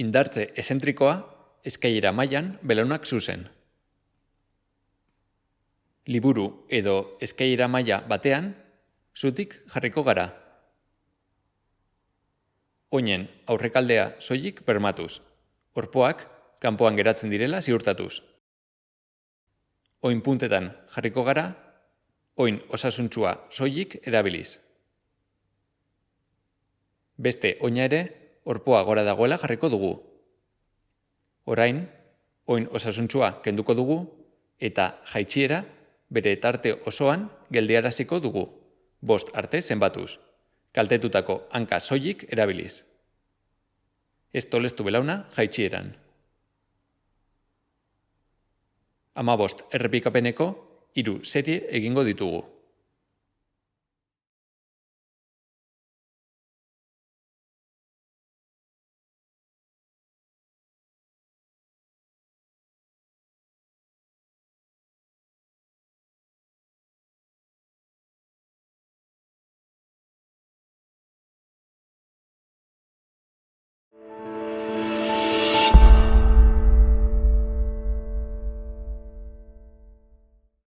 Indartze esentrikoa, eskailera mailan belaunak zuzen. Liburu edo eskailera maila batean, zutik jarriko gara. Oinen aurrekaldea soilik bermatuz. Orpoak kanpoan geratzen direla ziurtatuz. Oin puntetan jarriko gara, oin osasuntsua soilik erabiliz. Beste oina ere, orpoa gora dagoela jarriko dugu. Orain, oin osasuntsua kenduko dugu eta jaitsiera bere tarte osoan geldiaraziko dugu, 5 arte zenbatuz, kaltetutako hanka soilik erabiliz. Ez tolestu belauna jaitsieran. 15 errepikapeneko 3 serie egingo ditugu.